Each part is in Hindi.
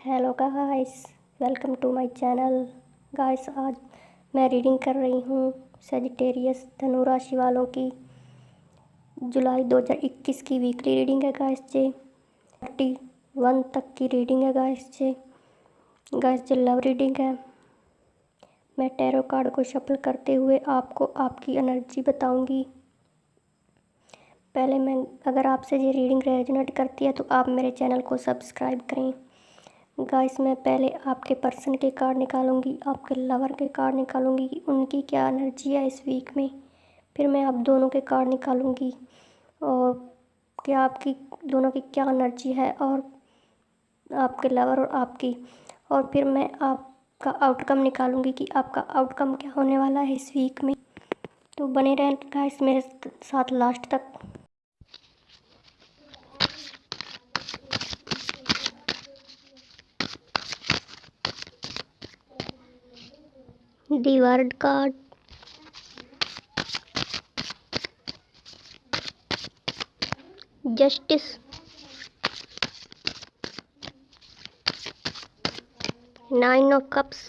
Hello guys, welcome to my channel. Guys, आज मैं रीडिंग कर रही हूँ सजिटेरियस धनु राशि वालों की जुलाई 2021 की वीकली रीडिंग है गाइस जी। 31 तक की रीडिंग है गाइस जी। लव रीडिंग है। मैं टैरो कार्ड को शफल करते हुए आपको आपकी एनर्जी बताऊंगी। पहले मैं अगर आपसे ये रीडिंग रेजोनेट करती है तो आप मेरे चैनल को सब्सक्राइब करें। गाइस, मैं पहले आपके पर्सन के कार्ड निकालूंगी, आपके लवर के कार्ड निकालूंगी कि उनकी क्या एनर्जी है इस वीक में। फिर मैं आप दोनों के कार्ड निकालूंगी और क्या आपकी दोनों की क्या एनर्जी है, और आपके लवर और आपकी। और फिर मैं आपका आउटकम निकालूंगी कि आपका आउटकम क्या होने वाला है इस वीक में। तो बने रहें गाइस मेरे साथ लास्ट तक। The world card, justice, nine of cups,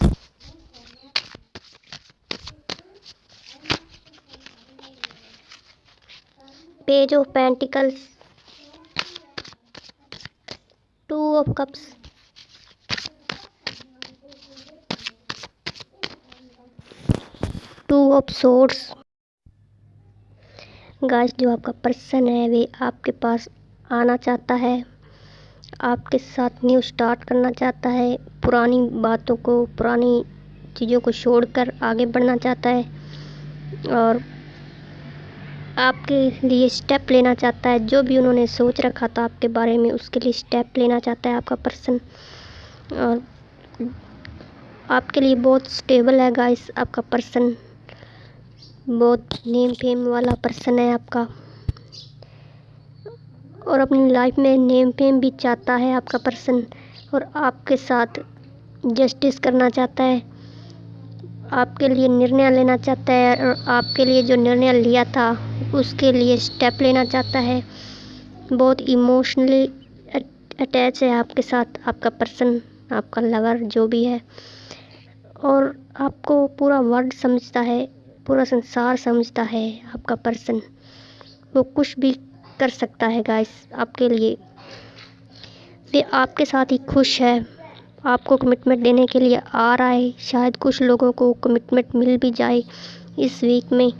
page of pentacles, two of cups, two of swords. Guys, जो आपका पर्सन है वे आपके पास आना चाहता है, आपके साथ न्यू स्टार्ट करना चाहता है, पुरानी बातों को, पुरानी चीज़ों को छोड़कर आगे बढ़ना चाहता है और आपके लिए स्टेप लेना चाहता है। जो भी उन्होंने सोच रखा था आपके बारे में उसके लिए स्टेप लेना चाहता है आपका पर्सन। और आपके लिए बहुत स्टेबल है गाइस आपका पर्सन, बहुत नेम फेम वाला पर्सन है आपका, और अपनी लाइफ में नेम फेम भी चाहता है आपका पर्सन, और आपके साथ जस्टिस करना चाहता है, आपके लिए निर्णय लेना चाहता है, और आपके लिए जो निर्णय लिया था उसके लिए स्टेप लेना चाहता है। बहुत इमोशनली अटैच है आपके साथ आपका पर्सन, आपका लवर जो भी है, और आपको पूरा वर्ल्ड समझता है, पूरा संसार समझता है आपका पर्सन। वो कुछ भी कर सकता है गाइस आपके लिए। वे आपके साथ ही खुश है, आपको कमिटमेंट देने के लिए आ रहा है। शायद कुछ लोगों को कमिटमेंट मिल भी जाए इस वीक में,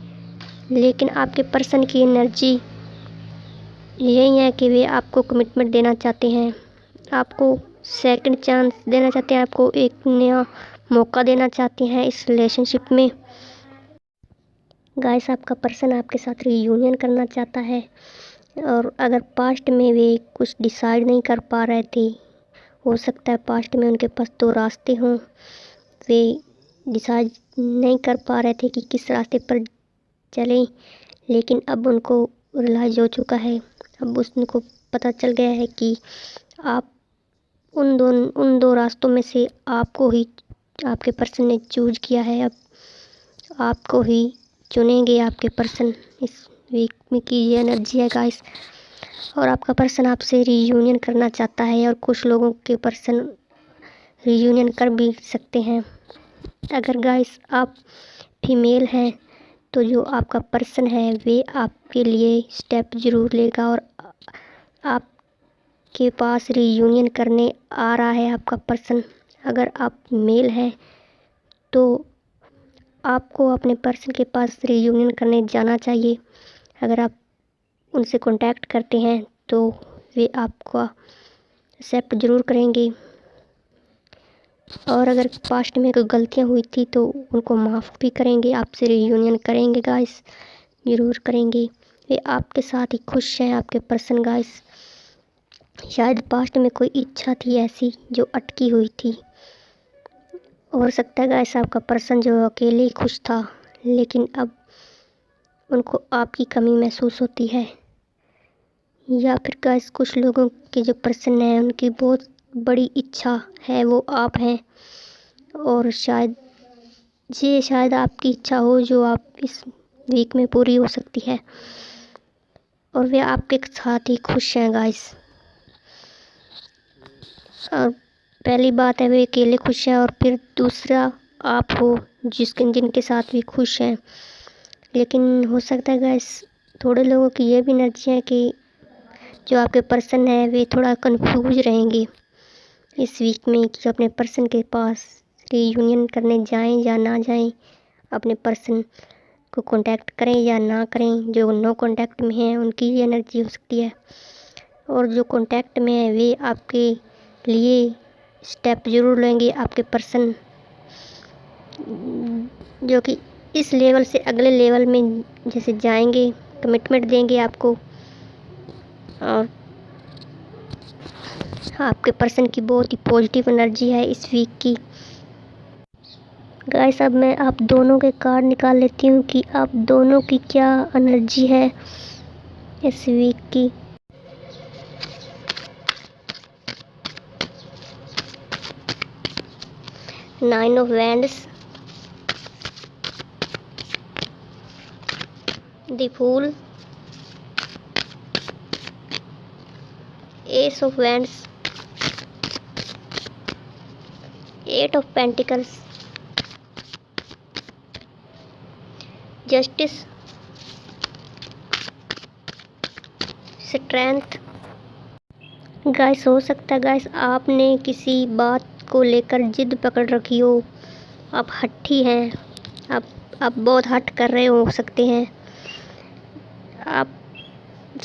लेकिन आपके पर्सन की एनर्जी यही है कि वे आपको कमिटमेंट देना चाहते हैं, आपको सेकंड चांस देना चाहते हैं, आपको एक नया मौका देना चाहते हैं इस रिलेशनशिप में। गाइस, आपका पर्सन आपके साथ रीयूनियन करना चाहता है, और अगर पास्ट में वे कुछ डिसाइड नहीं कर पा रहे थे, हो सकता है पास्ट में उनके पास दो रास्ते हों, वे डिसाइड नहीं कर पा रहे थे कि किस रास्ते पर चलें, लेकिन अब उनको रियलाइज़ हो चुका है, अब उनको पता चल गया है कि आप उन दो रास्तों में से आपको ही आपके पर्सन ने चूज किया है। अब आपको ही चुनेंगे आपके पर्सन इस वीक में की ये एनर्जी है गाइस। और आपका पर्सन आपसे रीयूनियन करना चाहता है, और कुछ लोगों के पर्सन रीयूनियन कर भी सकते हैं। अगर गाइस आप फीमेल हैं तो जो आपका पर्सन है वे आपके लिए स्टेप ज़रूर लेगा, और आपके पास रीयूनियन करने आ रहा है आपका पर्सन। अगर आप मेल हैं तो आपको अपने पर्सन के पास रीयूनियन करने जाना चाहिए। अगर आप उनसे कांटेक्ट करते हैं तो वे आपका एक्सेप्ट ज़रूर करेंगे, और अगर पास्ट में कोई गलतियां हुई थी तो उनको माफ़ भी करेंगे, आपसे रीयूनियन करेंगे गाइस, ज़रूर करेंगे। वे आपके साथ ही खुश हैं आपके पर्सन गाइस। शायद पास्ट में कोई इच्छा थी ऐसी जो अटकी हुई थी, हो सकता है गाइस आपका पर्सन जो अकेले ही खुश था, लेकिन अब उनको आपकी कमी महसूस होती है। या फिर गाइस कुछ लोगों के जो पर्सन है उनकी बहुत बड़ी इच्छा है वो आप हैं, और शायद आपकी इच्छा हो जो आप इस वीक में पूरी हो सकती है, और वे आपके साथ ही खुश हैं गाइस। और पहली बात है वे अकेले खुश हैं, और फिर दूसरा आप हो जिनके साथ भी खुश हैं। लेकिन हो सकता है गाइस थोड़े लोगों की ये भी एनर्जी है कि जो आपके पर्सन है वे थोड़ा कंफ्यूज रहेंगे इस वीक में कि अपने पर्सन के पास रीयूनियन करने जाएं या ना जाएं, अपने पर्सन को कांटेक्ट करें या ना करें। जो नो कांटेक्ट में हैं उनकी ये एनर्जी हो सकती है, और जो कांटेक्ट में है वे आपके लिए स्टेप ज़रूर लेंगे। आपके पर्सन जो कि इस लेवल से अगले लेवल में जैसे जाएंगे, कमिटमेंट देंगे आपको, और आपके पर्सन की बहुत ही पॉजिटिव एनर्जी है इस वीक की। गाइस अब मैं आप दोनों के कार्ड निकाल लेती हूँ कि आप दोनों की क्या एनर्जी है इस वीक की। Nine of wands, the fool, ace of wands, eight of pentacles, justice, strength. Guys हो सकता है गाइस आपने किसी बात को लेकर जिद पकड़ रखी हो, आप हठी हैं, आप बहुत हट कर रहे हो सकते हैं। आप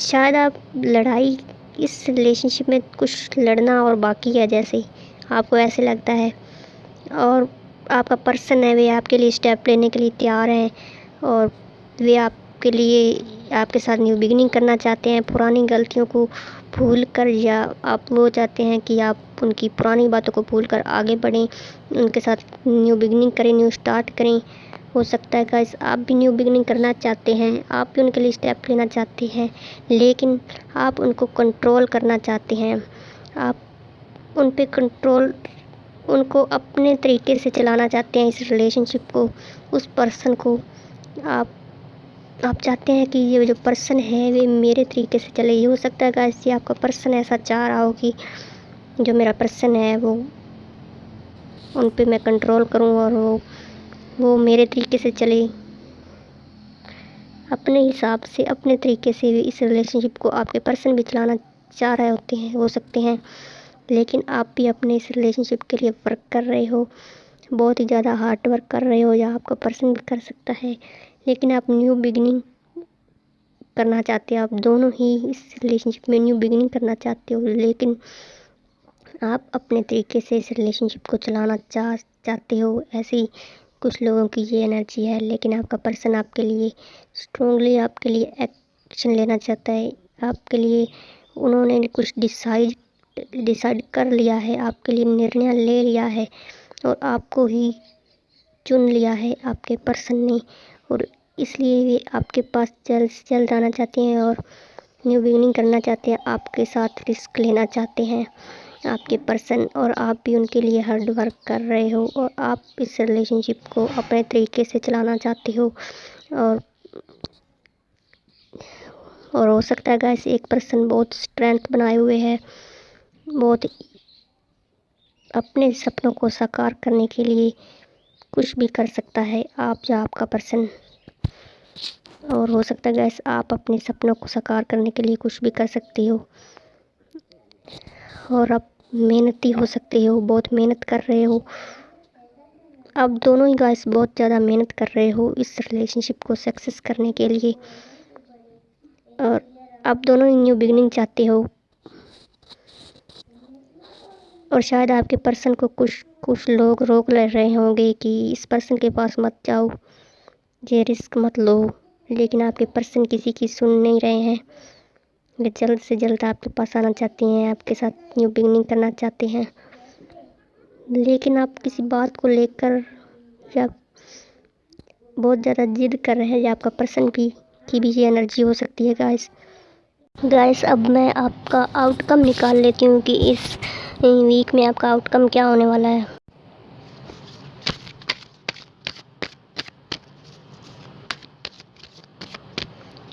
शायद आप लड़ाई इस रिलेशनशिप में कुछ लड़ना और बाकी है, जैसे आपको ऐसे लगता है, और आपका पर्सन है वे आपके लिए स्टेप लेने के लिए तैयार हैं, और वे आपके लिए आपके साथ न्यू बिगिनिंग करना चाहते हैं, पुरानी गलतियों को भूल कर, या आप वो चाहते हैं कि आप उनकी पुरानी बातों को भूल कर आगे बढ़ें, उनके साथ न्यू बिगिनिंग करें, न्यू स्टार्ट करें। हो सकता है गाइस आप भी न्यू बिगिनिंग करना चाहते हैं, आप भी उनके लिए स्टेप लेना चाहते हैं, लेकिन आप उनको कंट्रोल करना चाहते हैं। आप उन पे कंट्रोल, उनको अपने तरीके से चलाना चाहते हैं, इस रिलेशनशिप को, उस पर्सन को। आप चाहते हैं कि ये जो पर्सन है वे मेरे तरीके से चले। ये हो सकता है गाइस ये आपका पर्सन ऐसा चाह रहा हो कि जो मेरा पर्सन है वो उन पे मैं कंट्रोल करूं, और वो मेरे तरीके से चले, अपने हिसाब से, अपने तरीके से इस रिलेशनशिप को आपके पर्सन भी चलाना चाह रहे होते हैं, हो सकते हैं। लेकिन आप भी अपने इस रिलेशनशिप के लिए वर्क कर रहे हो, बहुत ही ज़्यादा हार्ड वर्क कर रहे हो, या आपका पर्सन भी कर सकता है। लेकिन आप न्यू बिगिनिंग करना चाहते हो, आप दोनों ही इस रिलेशनशिप में न्यू बिगिनिंग करना चाहते हो, लेकिन आप अपने तरीके से इस रिलेशनशिप को चलाना चाहते हो। ऐसी कुछ लोगों की ये एनर्जी है, लेकिन आपका पर्सन आपके लिए स्ट्रांगली आपके लिए एक्शन लेना चाहता है, आपके लिए उन्होंने कुछ डिसाइड कर लिया है, आपके लिए निर्णय ले लिया है, और आपको ही चुन लिया है आपके पर्सन ने, और इसलिए वे आपके पास जल्द से जल्द आना चाहते हैं और न्यू बिगिनिंग करना चाहते हैं, आपके साथ रिस्क लेना चाहते हैं आपके पर्सन, और आप भी उनके लिए हार्ड वर्क कर रहे हो, और आप इस रिलेशनशिप को अपने तरीके से चलाना चाहते हो। और हो सकता है गाइस एक पर्सन बहुत स्ट्रेंथ बनाए हुए है, बहुत अपने सपनों को साकार करने के लिए कुछ भी कर सकता है, आप या आपका पर्सन। और हो सकता है गाइस आप अपने सपनों को साकार करने के लिए कुछ भी कर सकते हो, और आप मेहनती हो सकते हो, बहुत मेहनत कर रहे हो। आप दोनों ही गाइस बहुत ज़्यादा मेहनत कर रहे हो इस रिलेशनशिप को सक्सेस करने के लिए, और आप दोनों ही न्यू बिगिनिंग चाहते हो। और शायद आपके पर्सन को कुछ लोग रोक ले रहे होंगे कि इस पर्सन के पास मत जाओ, ये रिस्क मत लो, लेकिन आपके पर्सन किसी की सुन नहीं रहे हैं। वे जल्द से जल्द आपके पास आना चाहते हैं, आपके साथ न्यू बिगिनिंग करना चाहते हैं, लेकिन आप किसी बात को लेकर या बहुत ज़्यादा जिद कर रहे हैं, या आपका पर्सन की भी ये एनर्जी हो सकती है गाइस अब मैं आपका आउटकम निकाल लेती हूँ कि इस वीक में आपका आउटकम क्या होने वाला है।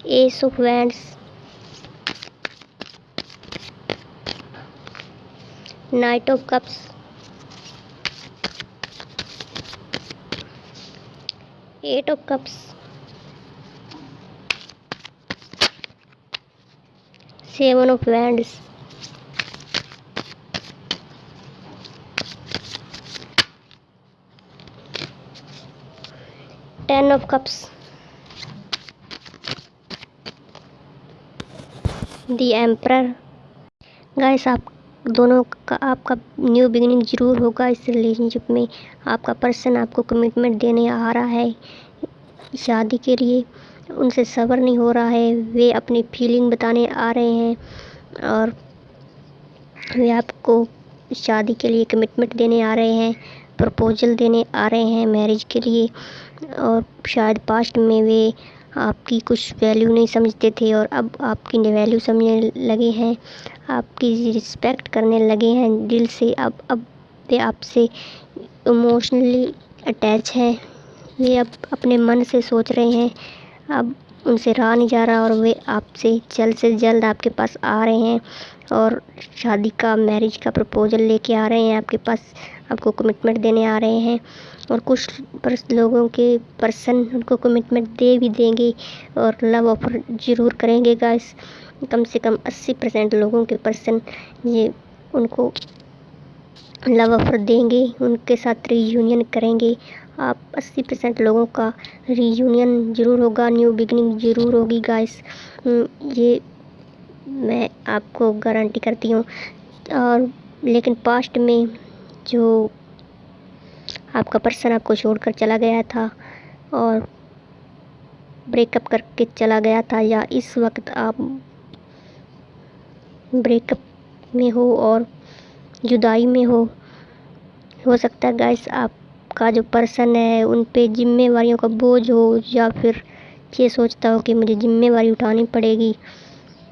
S of wands, night of cups, 8 of Cups, 7 of Wands, 10 of Cups, the emperor. Guys आप दोनों का आपका न्यू बिगिनिंग ज़रूर होगा इस रिलेशनशिप में। आपका पर्सन आपको कमिटमेंट देने आ रहा है शादी के लिए, उनसे सब्र नहीं हो रहा है, वे अपनी फीलिंग बताने आ रहे हैं और वे आपको शादी के लिए कमिटमेंट देने आ रहे हैं, प्रपोजल देने आ रहे हैं मैरिज के लिए। और शायद पास्ट में वे आपकी कुछ वैल्यू नहीं समझते थे और अब आपकी वैल्यू समझने लगे हैं, आपकी रिस्पेक्ट करने लगे हैं दिल से। अब वे आपसे इमोशनली अटैच हैं, वे अब अपने मन से सोच रहे हैं, अब उनसे रहा नहीं जा रहा और वे आपसे जल्द से जल्द आपके पास आ रहे हैं और शादी का मैरिज का प्रपोजल लेके आ रहे हैं आपके पास, आपको कमिटमेंट देने आ रहे हैं। और कुछ लोगों के पर्सन उनको कमिटमेंट दे भी देंगे और लव ऑफर ज़रूर करेंगे गाइस। कम से कम 80% लोगों के पर्सन ये उनको लव ऑफर देंगे, उनके साथ रीयूनियन करेंगे। आप 80% लोगों का रीयूनियन ज़रूर होगा, न्यू बिगनिंग ज़रूर होगी गाइस, ये मैं आपको गारंटी करती हूँ। और लेकिन पास्ट में जो आपका पर्सन आपको छोड़कर चला गया था और ब्रेकअप करके चला गया था, या इस वक्त आप ब्रेकअप में हो और जुदाई में हो सकता है गाइस आपका जो पर्सन है उन पे जिम्मेवारियों का बोझ हो, या फिर ये सोचता हो कि मुझे जिम्मेवारी उठानी पड़ेगी।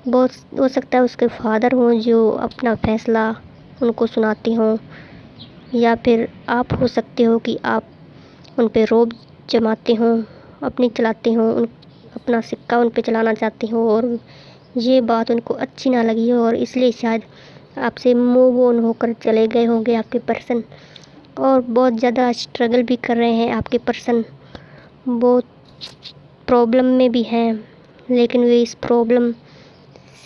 बहुत हो सकता है उसके फादर हों जो अपना फ़ैसला उनको सुनाते हों, या फिर आप हो सकते हो कि आप उन पे रोब जमाते हों, अपनी चलाते हों, अपना सिक्का उन पे चलाना चाहते हो और ये बात उनको अच्छी ना लगी हो और इसलिए शायद आपसे मूव ऑन होकर चले गए होंगे आपके पर्सन। और बहुत ज़्यादा स्ट्रगल भी कर रहे हैं आपके पर्सन, बहुत प्रॉब्लम में भी हैं, लेकिन वे इस प्रॉब्लम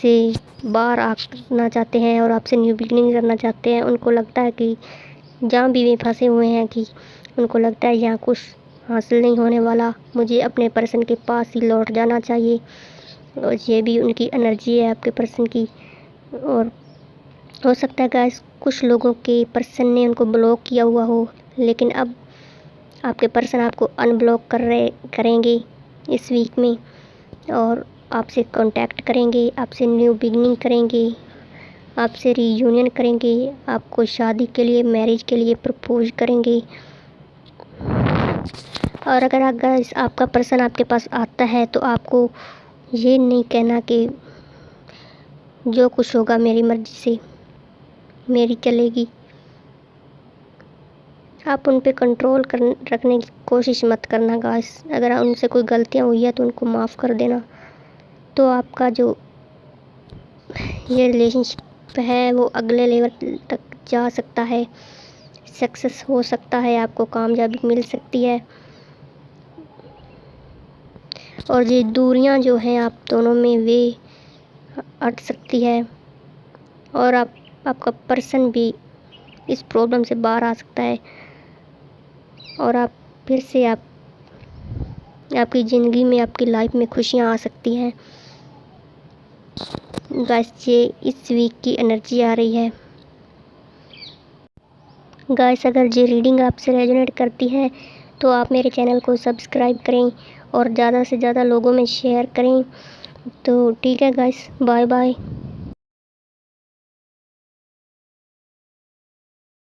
से बाहर आना चाहते हैं और आपसे न्यू बिगिनिंग करना चाहते हैं। उनको लगता है कि जहाँ भी वे फंसे हुए हैं कि उनको लगता है यहाँ कुछ हासिल नहीं होने वाला, मुझे अपने पर्सन के पास ही लौट जाना चाहिए। और ये भी उनकी एनर्जी है आपके पर्सन की। और हो सकता है गाइस कुछ लोगों के पर्सन ने उनको ब्लॉक किया हुआ हो, लेकिन अब आपके पर्सन आपको अनब्लॉक करेंगे इस वीक में और आपसे कांटेक्ट करेंगे, आपसे न्यू बिगिनिंग करेंगे, आपसे रीयूनियन करेंगे, आपको शादी के लिए मैरिज के लिए प्रपोज करेंगे। और अगर आपका पर्सन आपके पास आता है तो आपको ये नहीं कहना कि जो कुछ होगा मेरी मर्ज़ी से मेरी चलेगी। आप उन पे कंट्रोल रखने की कोशिश मत करना गाइस। अगर उनसे कोई गलतियाँ हुई है तो उनको माफ़ कर देना, तो आपका जो ये रिलेशनशिप है वो अगले लेवल तक जा सकता है, सक्सेस हो सकता है, आपको कामयाबी मिल सकती है। और ये दूरियां जो हैं आप दोनों में वे हट सकती है और आपका पर्सन भी इस प्रॉब्लम से बाहर आ सकता है और आप फिर से आपकी ज़िंदगी में, आपकी लाइफ में खुशियाँ आ सकती हैं। गाइस ये इस वीक की एनर्जी आ रही है। गाइस अगर ये रीडिंग आपसे रेजोनेट करती है तो आप मेरे चैनल को सब्सक्राइब करें और ज़्यादा से ज़्यादा लोगों में शेयर करें। तो ठीक है गाइस, बाय बाय।